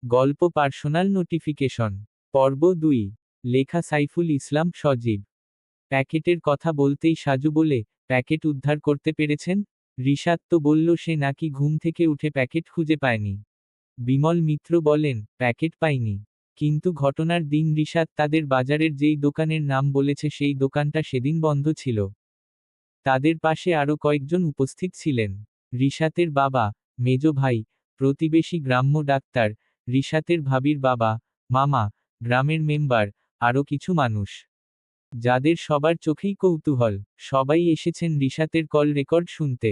গল্প personal notification. পর্ব ২। লেখা সাইফুল ইসলাম সজীব। প্যাকেটের কথা বলতেই সাজু বলে, প্যাকেট উদ্ধার করতে পেরেছেন? রিশাদ তো বলল সে নাকি ঘুম থেকে উঠে প্যাকেট খুঁজে পায়নি। বিমল মিত্র বলেন, প্যাকেট পাইনি। কিন্তু ঘটনার দিন রিশাদ তাদের বাজারের যেই দোকানের নাম বলেছে সেই দোকানটা সেদিন বন্ধ ছিল। তাদের পাশে আরও কয়েকজন উপস্থিত ছিলেন। রিশাতের বাবা, মেজ ভাই, প্রতিবেশী গ্রাম্য ডাক্তার, রিশাতের ভাবির বাবা, মামা, গ্রামের মেম্বার, আরও কিছু মানুষ, যাদের সবার চোখেই কৌতূহল। সবাই এসেছেন রিশাতের কল রেকর্ড শুনতে।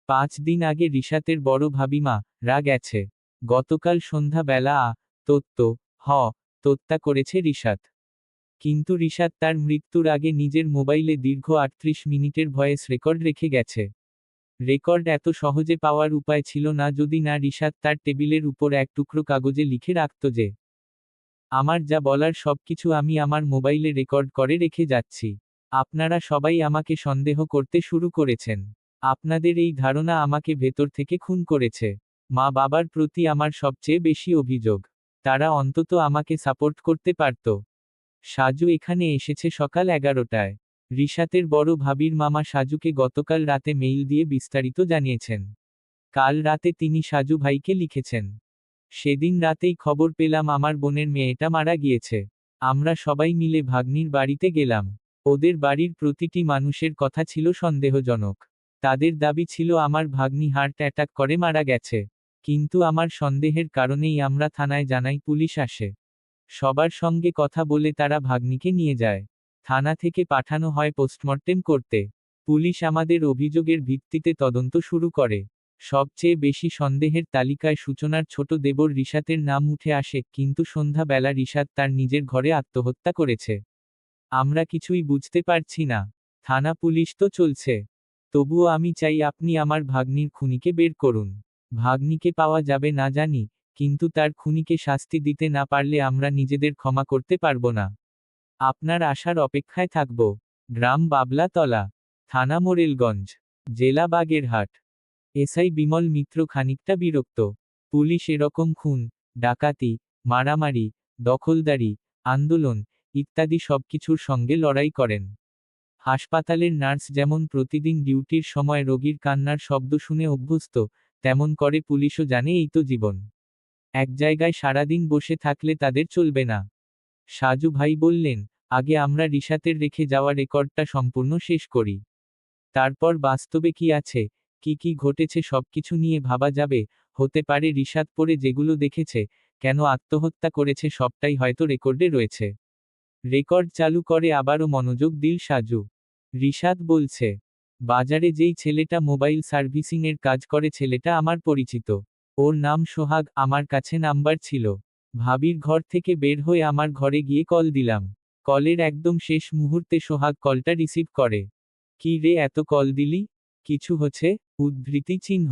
৫ দিন আগে রিশাতের বড় ভাবিমা রা গেছে। গতকাল সন্ধ্যা বেলা তোত্তা করেছে রিশাত। কিন্তু রিশাত তার মৃত্যুর আগে নিজের মোবাইলে দীর্ঘ ৩৮ মিনিটের ভয়েস রেকর্ড রেখে গেছে। রেকর্ড এত সহজে পাওয়ার উপায় ছিল না যদি না রিশাত তার টেবিলের উপর এক টুকরো কাগজে লিখে রাখত যে, আমার যা বলার সবকিছু আমি আমার মোবাইলে রেকর্ড করে রেখে যাচ্ছি। আপনারা সবাই আমাকে সন্দেহ করতে শুরু করেছেন। আপনাদের এই ধারণা আমাকে ভেতর থেকে খুন করেছে। মা বাবার প্রতি আমার সবচেয়ে বেশি অভিযোগ। তারা অন্তত আমাকে সাপোর্ট করতে পারত। সাজু এখানে এসেছে সকাল 11টায়। রিশাতের বড় ভাবির মামা সাজুকে গতকাল রাতে মেইল দিয়ে বিস্তারিত জানিয়েছেন। কাল রাতে তিনি সাজু ভাইকে লিখেছেন, সেদিন রাতেই খবর পেলাম আমার বোনের মেয়েটা মারা গিয়েছে। আমরা সবাই মিলে ভাগ্নির বাড়িতে গেলাম। ওদের বাড়ির প্রতিটি মানুষের কথা ছিল সন্দেহজনক। তাদের দাবি ছিল আমার ভাগ্নি হার্ট অ্যাটাক করে মারা গেছে। কিন্তু আমার সন্দেহের কারণেই আমরা থানায় জানাই, পুলিশ আসে। সবার সঙ্গে কথা বলে তারা ভাগ্নিকে নিয়ে যায়। থানা থেকে পাঠানো হয় পোস্টমর্টেম করতে। পুলিশ আমাদের অভিযোগের ভিত্তিতে তদন্ত শুরু করে। সবচেয়ে বেশি সন্দেহের তালিকায় সূচনার ছোট দেবর রিশাতের নাম উঠে আসে, কিন্তু সন্ধ্যা বেলা রিশাত তার নিজের ঘরে আত্মহত্যা করেছে। আমরা কিছুই বুঝতে পারছি না। থানা পুলিশ তো চলছে। তবুও আমি চাই আপনি আমার ভাগ্নির খুনিকে বের করুন। ভাগ্নিকে পাওয়া যাবে না জানি, কিন্তু তার খুনিকে শাস্তি দিতে না পারলে আমরা নিজেদের ক্ষমা করতে পারব না। আপনার আশার অপেক্ষায় থাকব। গ্রাম বাবলাতলা, থানা মোরেলগঞ্জ, জেলা বাগেরহাট। এসআই বিমল মিত্র খানিকটা বিরক্ত। পুলিশ এরকম খুন, ডাকাতি, মারামারি, দখলদারি, আন্দোলন ইত্যাদি সবকিছুর সঙ্গে লড়াই করেন। হাসপাতালের নার্স যেমন প্রতিদিন ডিউটির সময় রোগীর কান্নার শব্দ শুনে অভ্যস্ত, তেমন করে পুলিশও জানে এই তো জীবন। এক জায়গায় সারাদিন বসে থাকলে তাদের চলবে না। সাজু ভাই বললেন, আগে আমরা রিশাতের রেখে যাওয়া রেকর্ডটা সম্পূর্ণ শেষ করি। তারপর বাস্তবে কি আছে, কি ঘটেছে সবকিছু নিয়ে ভাবা যাবে। হতে পারে রিশাত পরে যেগুলো দেখেছে, কেন আত্মহত্যা করেছে সবটাই হয়তো রেকর্ডে রয়েছে। রেকর্ড চালু করে আবারও মনোযোগ দিল সাজু। রিশাত বলছে, বাজারে যেই ছেলেটা মোবাইল সার্ভিসিংয়ের কাজ করে ছেলেটা আমার পরিচিত। ওর নাম সোহাগ, আমার কাছে নাম্বার ছিল। ভাবির ঘর থেকে বের হয়ে আমার ঘরে গিয়ে কল দিলাম। কলের একদম শেষ মুহূর্তে সোহাগ কলটা রিসিভ করে। কি রে, এত কল দিলি? কিছু হচ্ছে? উদ্ধৃতি চিহ্ন।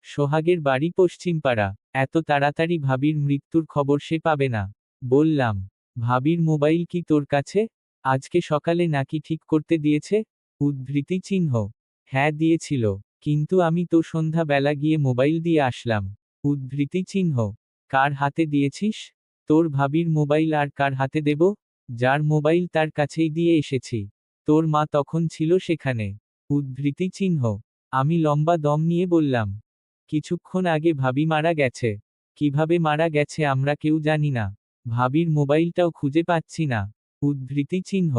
সোহাগের বাড়ি পশ্চিমপাড়া। এত তাড়াতাড়ি ভাবির মৃত্যুর খবর সে পাবে না। বললাম, ভাবির মোবাইল কি তোর কাছে? আজকে সকালে নাকি ঠিক করতে দিয়েছে? উদ্ধৃতি চিহ্ন। হ্যাঁ দিয়েছিল, কিন্তু আমি তো সন্ধ্যা বেলা গিয়ে মোবাইল দিয়ে আসলাম। উদ্ধৃতি চিহ্ন। কার হাতে দিয়েছিস? তোর ভাবির মোবাইল আর কার হাতে দেব? যার মোবাইল তার কাছেই দিয়ে এসেছি। তোর মা তখন ছিল সেখানে। উদ্ধৃতি চিহ্ন। আমি লম্বা দম নিয়ে বললাম, কিছুক্ষণ আগে ভাবি মারা গেছে। কিভাবে মারা গেছে আমরা কেউ জানি না। ভাবির মোবাইলটাও খুঁজে পাচ্ছি না। উদ্ধৃতি চিহ্ন।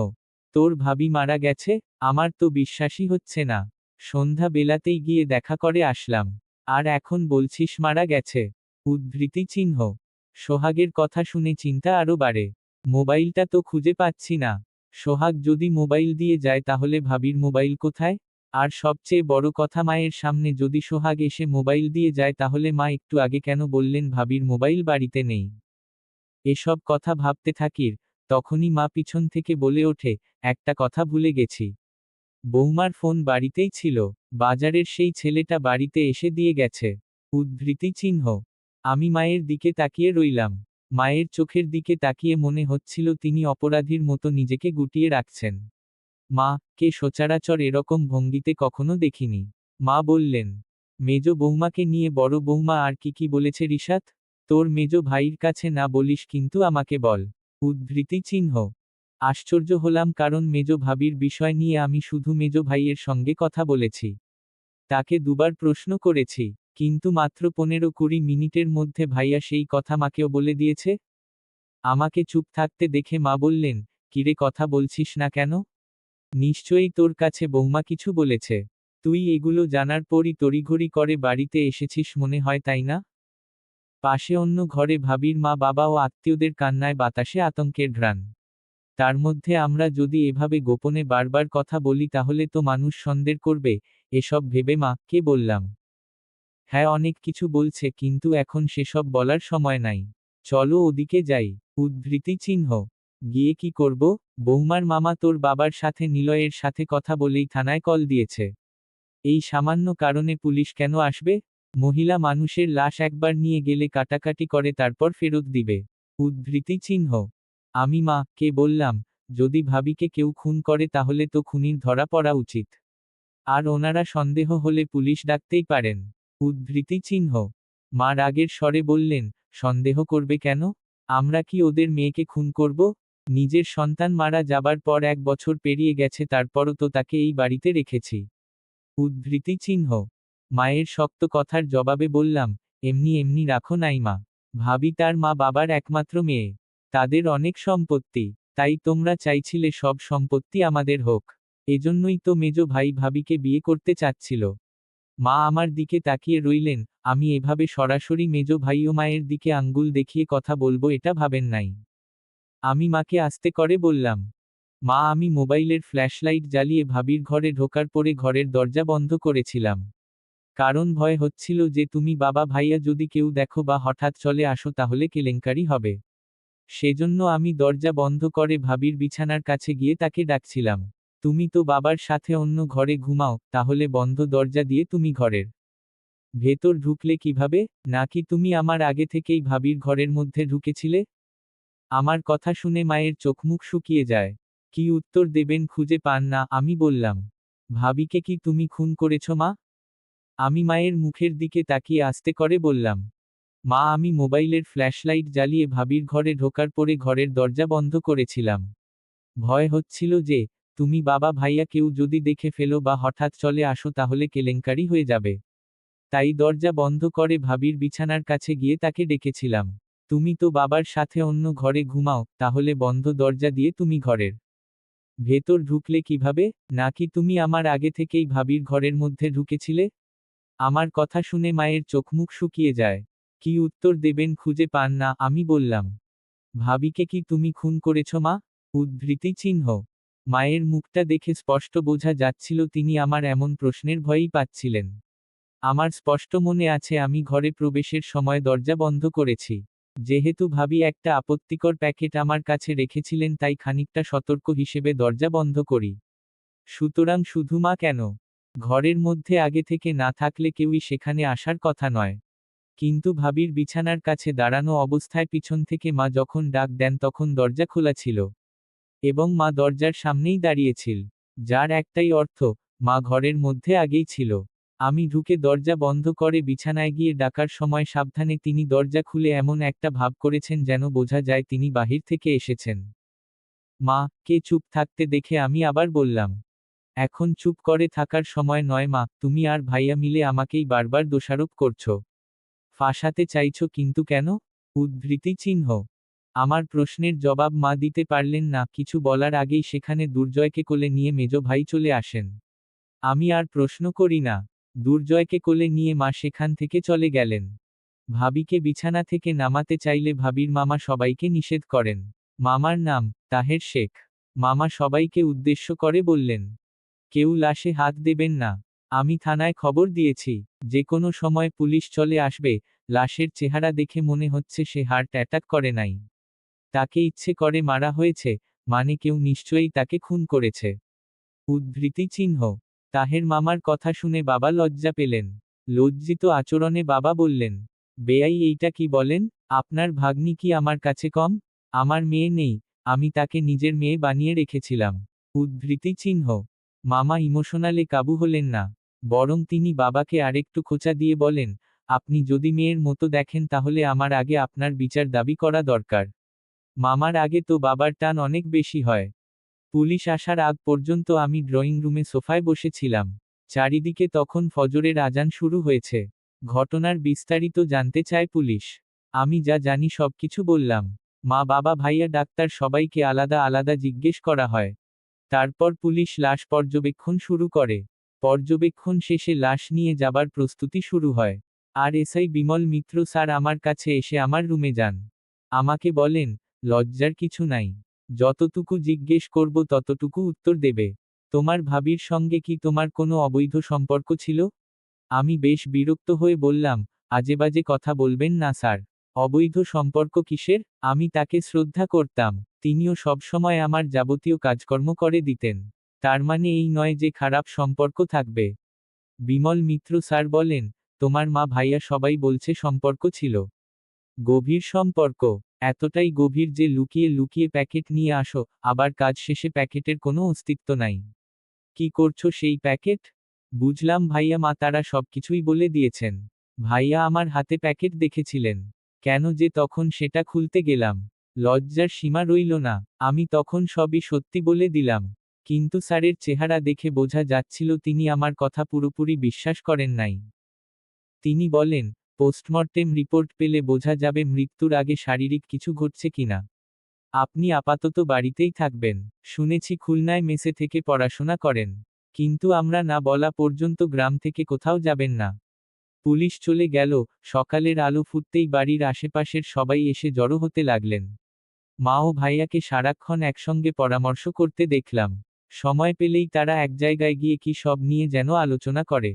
তোর ভাবি মারা গেছে? আমার তো বিশ্বাসই হচ্ছে না। সন্ধ্যা বেলাতেই গিয়ে দেখা করে আসলাম। আর এখন বলছিস মারা গেছে? উদ্ধৃতি চিহ্ন। সোহাগের কথা শুনে চিন্তা আরো বাড়ে। মোবাইলটা তো খুঁজে পাচ্ছি না। সোহাগ যদি মোবাইল দিয়ে যায় তাহলে ভাবির মোবাইল কোথায়? আর সবচেয়ে বড় কথা, মায়ের সামনে যদি সোহাগ এসে মোবাইল দিয়ে যায় তাহলে মা একটু আগে কেন বললেন ভাবির মোবাইল বাড়িতে নেই? এসব কথা ভাবতে থাকির, তখনই মা পিছন থেকে বলে ওঠে, একটা কথা ভুলে গেছি। বৌমার ফোন বাড়িতেই ছিল। বাজারের সেই ছেলেটা বাড়িতে এসে দিয়ে গেছে। উদ্ধৃতি চিহ্ন। আমি মায়ের দিকে তাকিয়ে রইলাম। মায়ের চোখের দিকে তাকিয়ে মনে হচ্ছিল তিনি অপরাধীর মতো নিজেকে গুটিয়ে রাখছেন। মা, কে সচরাচর এরকম ভঙ্গিতে কখনো দেখিনি। মা বললেন, মেজ বৌমাকে নিয়ে বড় বৌমা আর কি বলেছে রিশাত? তোর মেজো ভাইয়ের কাছে না বলিস কিন্তু আমাকে বল। উদ্ধৃতি চিহ্ন। আশ্চর্য হলাম কারণ মেজো ভাবির বিষয় নিয়ে আমি শুধু মেজো ভাইয়ের সঙ্গে কথা বলেছি। তাকে দুবার প্রশ্ন করেছি, কিন্তু মাত্র 15-20 মিনিটের মধ্যে ভাইয়া সেই কথা মাকেও বলে দিয়েছে। আমাকে চুপ থাকতে দেখে মা বললেন, কিরে কথা বলছিস না কেন? নিশ্চয়ই তোর কাছে বৌমা কিছু বলেছে। তুই এগুলো জানার পরই তড়িঘড়ি করে বাড়িতে এসেছিস মনে হয়, তাই না? পাশে অন্য ঘরে ভাবির মা বাবা ও আত্মীয়দের কান্নায় বাতাসে আতঙ্কের ঘ্রাণ। তার মধ্যে আমরা যদি এভাবে গোপনে বারবার কথা বলি তাহলে তো মানুষ সন্দেহ করবে। এসব ভেবে মাকে বললাম, হ্যাঁ অনেক কিছু বলছে কিন্তু এখন সেসব বলার সময় নাই। চলো ওদিকে যাই। উদ্ধৃতি চিহ্ন। গিয়ে কি করব? বৌমার মামা তোর বাবার সাথে নিলয়ের সাথে কথা বলেই থানায় কল দিয়েছে। এই সামান্য কারণে পুলিশ কেন আসবে? মহিলা মানুষের লাশ একবার নিয়ে গেলে কাটাকাটি করে তারপর ফেরত দিবে। উদ্ধৃতি চিহ্ন। আমি মাকে বললাম, যদি ভাবিকে কেউ খুন করে তাহলে তো খুনির ধরা পড়া উচিত। আর ওনারা সন্দেহ হলে পুলিশ ডাকতেই পারেন। উদ্ধৃতি চিহ্ন। মা রাগের স্বরে বললেন, সন্দেহ করবে কেন? আমরা কি ওদের মেয়েকে খুন করব? নিজের সন্তান মারা যাবার পর 1 বছর পেরিয়ে গেছে, তারপরও তো তাকে এই বাড়িতে রেখেছি। উদ্ধৃতি চিহ্ন। মায়ের শক্ত কথার জবাবে বললাম, এমনি এমনি রাখো নাই মা। ভাবি তার মা বাবার একমাত্র মেয়ে। তাদের অনেক সম্পত্তি। তাই তোমরা চাইছিলে সব সম্পত্তি আমাদের হোক। এজন্যই তো মেজো ভাই ভাবিকে বিয়ে করতে চাচ্ছিল। মা আমার দিকে তাকিয়ে রইলেন। আমি এভাবে সরাসরি মেজো ভাই ও মায়ের দিকে আঙ্গুল দেখিয়ে কথা বলবো এটা ভাবেন নাই। আমি মাকে আস্তে করে বললাম, মা আমি মোবাইলের ফ্ল্যাশলাইট জ্বালিয়ে ভাবির ঘরে ঢোকার পরে ঘরের দরজা বন্ধ করেছিলাম। কারণ ভয় হচ্ছিল যে তুমি বাবা ভাইয়া যদি কেউ দেখো বা হঠাৎ চলে আসো তাহলে কেলেঙ্কারি হবে। সেজন্য আমি দরজা বন্ধ করে ভাবির বিছানার কাছে গিয়ে তাকে ডাকছিলাম। তুমি তো বাবার সাথে অন্য ঘরে ঘুমাও, তাহলে বন্ধ দরজা দিয়ে তুমি ঘরের ভেতর ঢুকলে কিভাবে? নাকি তুমি আমার আগে থেকেই ভাবির ঘরের মধ্যে ঢুকেছিলে? আমার কথা শুনে মায়ের চোখমুখ শুকিয়ে যায়। কি উত্তর দেবেন খুঁজে পান না। আমি বললাম, ভাবিকে কি তুমি খুন করেছ মা? আমি মায়ের মুখের দিকে তাকিয়ে আস্তে করে বললাম, মা আমি মোবাইলের ফ্ল্যাশলাইট জ্বালিয়ে ভাবির ঘরে ঢোকার পরে ঘরের দরজা বন্ধ করেছিলাম। ভয় হচ্ছিল যে তুমি বাবা ভাইয়া কেউ যদি দেখে ফেলো বা হঠাৎ চলে আসো তাহলে কেলেঙ্কারি হয়ে যাবে। তাই দরজা বন্ধ করে ভাবির বিছানার কাছে গিয়ে তাকে ডেকেছিলাম। তুমি তো বাবার সাথে অন্য ঘরে ঘুমাও, তাহলে বন্ধ দরজা দিয়ে তুমি ঘরের ভেতর ঢুকলে কিভাবে? নাকি তুমি আমার আগে থেকেই ভাবির ঘরের মধ্যে ঢুকেছিলে? আমার কথা শুনে মায়ের চোখমুখ শুকিয়ে যায়। কি উত্তর দেবেন খুঁজে পান না। আমি বললাম, ভাবিকে কি তুমি খুন করেছ মা? উদ্ধৃতি চিহ্ন। মায়ের মুখটা দেখে স্পষ্ট বোঝা যাচ্ছিল তিনি আমার এমন প্রশ্নের ভয়ই পাচ্ছিলেন। আমার স্পষ্ট মনে আছে আমি ঘরে প্রবেশের সময় দরজা বন্ধ করেছি। যেহেতু ভাবি একটা আপত্তিকর প্যাকেট আমার কাছে রেখেছিলেন তাই খানিকটা সতর্ক হিসেবে দরজা বন্ধ করি। সুতরাং শুধু মা কেন? ঘরের মধ্যে আগে থেকে না থাকলে কেউই সেখানে আসার কথা নয়। কিন্তু ভাবির বিছানার কাছে দাঁড়ানো অবস্থায় পিছন থেকে মা যখন ডাক দেন তখন দরজা খোলা ছিল। এবং মা দরজার সামনেই দাঁড়িয়েছিল। যার একটাই অর্থ, মা ঘরের মধ্যে আগেই ছিল। আমি ঢুকে দরজা বন্ধ করে বিছানায় গিয়ে ডাকার সময় সাবধানে তিনি দরজা খুলে এমন একটা ভাব করেছেন যেন বোঝা যায় তিনি বাহির থেকে এসেছেন। মা কে চুপ থাকতে দেখে আমি আবার বললাম, এখন চুপ করে থাকার সময় নয় মা, তুমি আর ভাইয়া মিলে আমাকেই বারবার দোষারোপ করছো। ফাঁসাতে চাইছো কিন্তু কেন? উদ্ধৃতি চিহ্ন। আমার প্রশ্নের জবাব মা দিতে পারলেন না। কিছু বলার আগেই সেখানে দুর্জয়কে কোলে নিয়ে মেজো ভাই চলে আসেন। আমি আর প্রশ্ন করি না। দুর্জয়কে কোলে নিয়ে মা সেখান থেকে চলে গেলেন। ভাবিকে বিছানা থেকে নামাতে চাইলে ভাবির মামা সবাইকে নিষেধ করেন। মামার নাম তাহের শেখ। মামা সবাইকে উদ্দেশ্য করে বললেন, কেউ লাশে হাত দেবেন না। আমি থানায় খবর দিয়েছি। যে কোনো সময় পুলিশ চলে আসবে। লাশের চেহারা দেখে মনে হচ্ছে সে হার্ট অ্যাটাক করে নাই। তাকে ইচ্ছে করে মারা হয়েছে, মানে কেউ নিশ্চয়ই তাকে খুন করেছে। উদ্ধৃতি চিহ্ন। তাহের মামার কথা শুনে বাবা লজ্জা পেলেন। লজ্জিত আচরণে বাবা বললেন, বেয়াই এইটা কি বলেন? আপনার ভাগ্নি কি আমার কাছে কম? আমার মেয়ে নেই, আমি তাকে নিজের মেয়ে বানিয়ে রেখেছিলাম। উদ্ধৃতি চিহ্ন। মামা ইমোশনালে কাবু হলেন না। বরং তিনি বাবাকে আরেকটু খোঁচা দিয়ে বলেন, আপনি যদি মেয়ের মতো দেখেন তাহলে আমার আগে আপনার বিচার দাবি করা দরকার। মামার আগে তো বাবার টান অনেক বেশি হয়। পুলিশ আসার আগ পর্যন্ত আমি ড্রয়িং রুমে সোফায় বসেছিলাম। চারিদিকে তখন ফজরের আজান শুরু হয়েছে। ঘটনার বিস্তারিত জানতে চায় পুলিশ। আমি যা জানি সবকিছু বললাম। মা, বাবা, ভাইয়া, ডাক্তার সবাইকে আলাদা আলাদা জিজ্ঞেস করা হয়। তারপর পুলিশ লাশ পর্যবেক্ষণ শুরু করে। পর্যবেক্ষণ শেষে লাশ নিয়ে যাবার প্রস্তুতি শুরু হয়। আর এসআই বিমল মিত্র স্যার আমার কাছে এসে আমার রুমে যান। আমাকে বলেন, লজ্জার কিছু নাই। যতটুকু জিজ্ঞেস করব ততটুকু উত্তর দেবে। তোমার ভাবির সঙ্গে কি তোমার কোনো অবৈধ সম্পর্ক ছিল? আমি বেশ বিরক্ত হয়ে বললাম, আজেবাজে কথা বলবেন না স্যার। অবৈধ সম্পর্ক কিসের? আমি তাকে শ্রদ্ধা করতাম। তিনিও সবসময় আমার যাবতীয় কাজকর্ম করে দিতেন। তার মানে এই নয় যে খারাপ সম্পর্ক থাকবে। বিমল মিত্র স্যার বলেন, তোমার মা ভাইয়া সবাই বলছে সম্পর্ক ছিল। গভীর সম্পর্ক। এতটাই গভীর যে লুকিয়ে লুকিয়ে প্যাকেট নিয়ে আসো, আবার কাজ শেষে প্যাকেটের কোনো অস্তিত্ব নাই। কি করছো সেই প্যাকেট? বুঝলাম ভাইয়া মা তারা সবকিছুই বলে দিয়েছেন। ভাইয়া আমার হাতে প্যাকেট দেখেছিলেন। কেন যে তখন সেটা খুলতে গেলাম। লজ্জার সীমা রইল না। আমি তখন সবই সত্যি বলে দিলাম। কিন্তু স্যারের চেহারা দেখে বোঝা যাচ্ছিল তিনি আমার কথা পুরোপুরি বিশ্বাস করেন নাই। তিনি বলেন, পোস্টমর্টেম রিপোর্ট পেলে বোঝা যাবে মৃত্যুর আগে শারীরিক কিছু ঘটছে কিনা। আপনি আপাতত বাড়িতেই থাকবেন। শুনেছি খুলনায় মেসে থেকে পড়াশোনা করেন। কিন্তু আমরা না বলা পর্যন্ত গ্রাম থেকে কোথাও যাবেন না। পুলিশ চলে গেল। সকালের আলো ফুটতেই বাড়ির আশেপাশের সবাই এসে জড়ো হতে লাগলেন। মা ও ভাইয়াকে সারাক্ষণ একসঙ্গে পরামর্শ করতে দেখলাম। সময় পেলেই তারা এক জায়গায় গিয়ে কি সব নিয়ে যেন আলোচনা করে।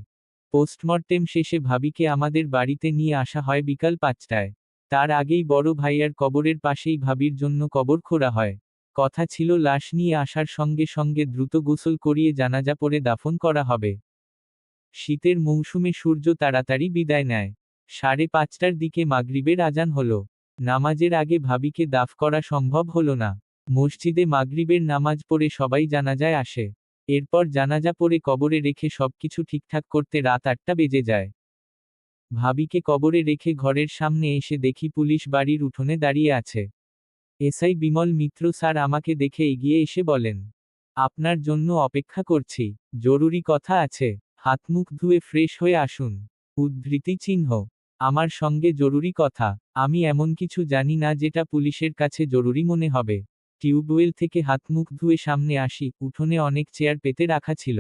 পোস্টমর্টেম শেষে ভাবিকে আমাদের বাড়িতে নিয়ে আসা হয় বিকাল 5টায়। তার আগেই বড় ভাইয়ার কবরের পাশেই ভাবির জন্য কবর খোঁড়া হয়। কথা ছিল লাশ নিয়ে আসার সঙ্গে সঙ্গে দ্রুত গোসল করিয়ে জানাজা পড়ে দাফন করা হবে। শীতের মৌসুমে সূর্য তাড়াতাড়ি বিদায় নেয়। 5:30টার দিকে মাগরিবের আজান হলো। নামাজের আগে ভাবিকে দাফ করা সম্ভব হলো না। মসজিদে মাগরিবের নামাজ পড়ে সবাই জানাজায় আসে। এরপর জানাজা পড়ে কবরে রেখে সবকিছু ঠিকঠাক করতে রাত 8টা বেজে যায়। ভাবিকে কবরে রেখে ঘরের সামনে এসে দেখি পুলিশ বাড়ির উঠোনে দাঁড়িয়ে আছে। এসআই বিমল মিত্র স্যার আমাকে দেখে এগিয়ে এসে বলেন, আপনার জন্য অপেক্ষা করছি। জরুরি কথা আছে। হাত মুখ ধুয়ে ফ্রেশ হয়ে আসুন। উদ্ধৃতি চিহ্ন। আমার সঙ্গে জরুরি কথা। আমি এমন কিছু জানি না যেটা পুলিশের কাছে জরুরি মনে হবে। টিউবওয়েল থেকে হাত মুখ ধুয়ে সামনে আসি, উঠোনে অনেক চেয়ার পেতে রাখা ছিল।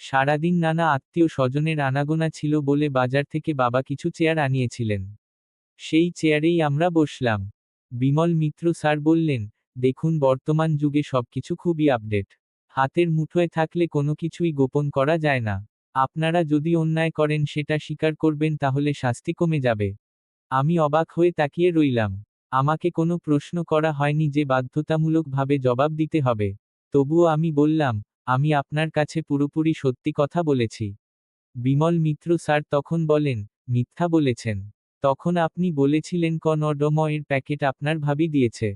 সারাদিন নানা আত্মীয় স্বজনের আনাগোনা ছিল বলে বাজার থেকে বাবা কিছু চেয়ার আনিয়েছিলেন। সেই চেয়ারেই আমরা বসলাম। বিমল মিত্র স্যার বললেন, দেখুন বর্তমান যুগে সবকিছু খুবই আপডেট। হাতের মুঠোয় থাকলে কোনো কিছুই গোপন করা যায় না। আপনারা যদি অন্যায় করেন সেটা স্বীকার করবেন তাহলে শাস্তি কমে যাবে। আমি অবাক হয়ে তাকিয়ে রইলাম। আমাকে কোনো প্রশ্ন করা হয়নি যে বাধ্যতামূলকভাবে জবাব দিতে হবে। তবুও আমি বললাম, আমি আপনার কাছে পুরোপুরি সত্যি কথা বলেছি। বিমল মিত্র স্যার তখন বলেন, মিথ্যা বলেছেন। তখন আপনি বলেছিলেন কনডম এর প্যাকেট আপনার ভাবি দিয়েছে।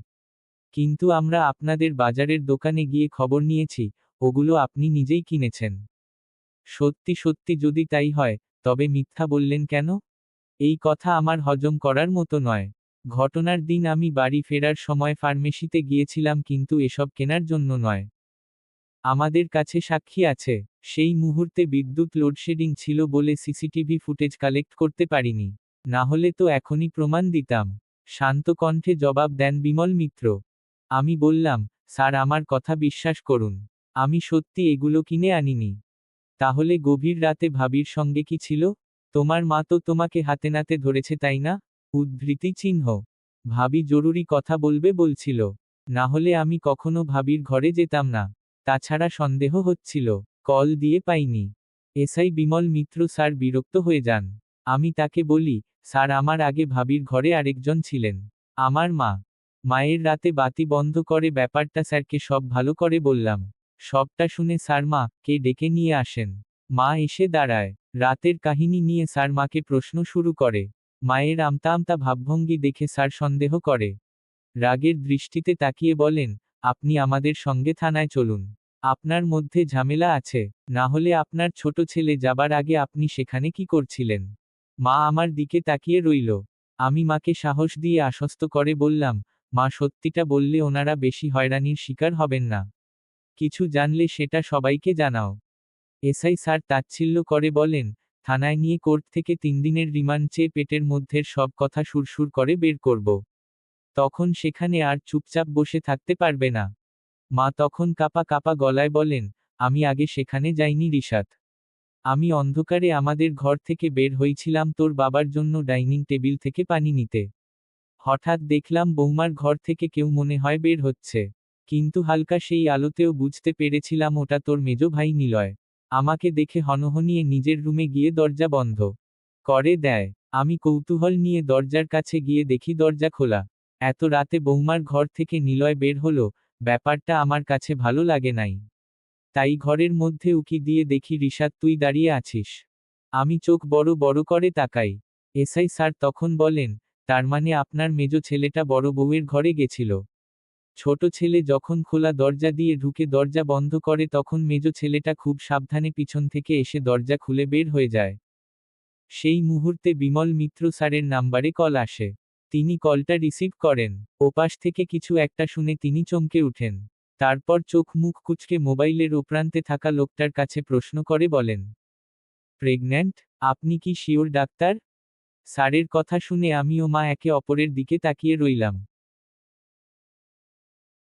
কিন্তু আমরা আপনাদের বাজারের দোকানে গিয়ে খবর নিয়েছি, ওগুলো আপনি নিজেই কিনেছেন। সত্যি সত্যি যদি তাই হয়, তবে মিথ্যা বললেন কেন? এই কথা আমার হজম করার মতো নয়। ঘটনার দিন আমি বাড়ি ফেরার সময় ফার্মেসিতে গিয়েছিলাম কিন্তু এসব কেনার জন্য নয়। আমাদের কাছে সাক্ষী আছে। সেই মুহূর্তে বিদ্যুৎ লোডশেডিং ছিল বলে সিসিটিভি ফুটেজ কালেক্ট করতে পারিনি। না হলে তো এখনই প্রমাণ দিতাম। শান্ত কণ্ঠে জবাব দেন বিমল মিত্র। আমি বললাম, স্যার আমার কথা বিশ্বাস করুন। আমি সত্যি এগুলো কিনে আনিনি। তাহলে গভীর রাতে ভাবির সঙ্গে কি ছিল? তোমার মা তো তোমাকে হাতে নাতে ধরেছে তাই না? উদ্ধৃতি চিহ্ন। ভাবি জরুরি কথা বলবে বলছিল। না হলে আমি কখনো ভাবির ঘরে যেতাম না। তাছাড়া সন্দেহ হচ্ছিল। কল দিয়ে পাইনি। এসআই বিমল মিত্র স্যার বিরক্ত হয়ে যান। আমি তাকে বলি, স্যার আমার আগে ভাবির ঘরে আরেকজন ছিলেন। আমার মা। মায়ের রাতে বাতি বন্ধ করে ব্যাপারটা স্যারকে সব ভালো করে বললাম। সবটা শুনে স্যার মা কে ডেকে নিয়ে আসেন। মা এসে দাঁড়ায়। রাতের কাহিনী নিয়ে স্যার মাকে প্রশ্ন শুরু করে। মায়ের আমতা আমতা ভাবভঙ্গি দেখে স্যার সন্দেহ করে। রাগের দৃষ্টিতে তাকিয়ে বলেন, আপনি আমাদের সঙ্গে থানায় চলুন। আপনার মধ্যে ঝামেলা আছে। না হলে আপনার ছোট ছেলে যাবার আগে আপনি সেখানে কি করছিলেন? মা আমার দিকে তাকিয়ে রইল। আমি মাকে সাহস দিয়ে আশ্বস্ত করে বললাম, মা সত্যিটা বললে ওনারা বেশি হয়রানির শিকার হবেন না। কিছু জানলে সেটা সবাইকে জানাও। এসআই স্যার তাচ্ছিল্য করে বলেন, থানায় নিয়ে কোর্ট থেকে 3 দিনের রিমান্ড চেয়ে পেটের মধ্যের সব কথা সুরসুর করে বের করব। তখন সেখানে আর চুপচাপ বসে থাকতে পারবে না। মা তখন কাঁপা কাঁপা গলায় বলেন, আমি আগে সেখানে যাইনি রিশাত। আমি অন্ধকারে আমাদের ঘর থেকে বের হয়েছিলাম তোর বাবার জন্য ডাইনিং টেবিল থেকে পানি নিতে। হঠাৎ দেখলাম বৌমার ঘর থেকে কেউ মনে হয় বের হচ্ছে। কিন্তু হালকা সেই আলোতেও বুঝতে পেরেছিলাম ওটা তোর মেজো ভাই নিলয়। আমাকে দেখে হনহনিয়ে নিজের রুমে গিয়ে দরজা বন্ধ করে দেয়। আমি কৌতূহল নিয়ে দরজার কাছে গিয়ে দেখি দরজা খোলা। এত রাতে বৌমার ঘর থেকে নিলয় বের হলো, ব্যাপারটা আমার কাছে ভালো লাগে নাই। তাই ঘরের মধ্যে উকি দিয়ে দেখি রিশাত তুই দাঁড়িয়ে আছিস। আমি চোখ বড় বড় করে তাকাই। এসআই স্যার তখন বলেন, তার মানে আপনার মেজো ছেলেটা বড় বউয়ের ঘরে গেছিল। ছোট ছেলে যখন খোলা দরজা দিয়ে ঢুকে দরজা বন্ধ করে তখন মেজো ছেলেটা খুব সাবধানে পিছন থেকে এসে দরজা খুলে বের হয়ে যায়। সেই মুহূর্তে বিমল মিত্র স্যারের নাম্বারে কল আসে। তিনি কলটা রিসিভ করেন। ওপাশ থেকে কিছু একটা শুনে তিনি চমকে উঠেন। তারপর চোখ মুখ কুঁচকে মোবাইলের ওপ্রান্তে থাকা লোকটার কাছে প্রশ্ন করে বলেন, প্রেগন্যান্ট? আপনি কি শিওর ডাক্তার? স্যারের কথা শুনে আমি ও মা একে অপরের দিকে তাকিয়ে রইলাম।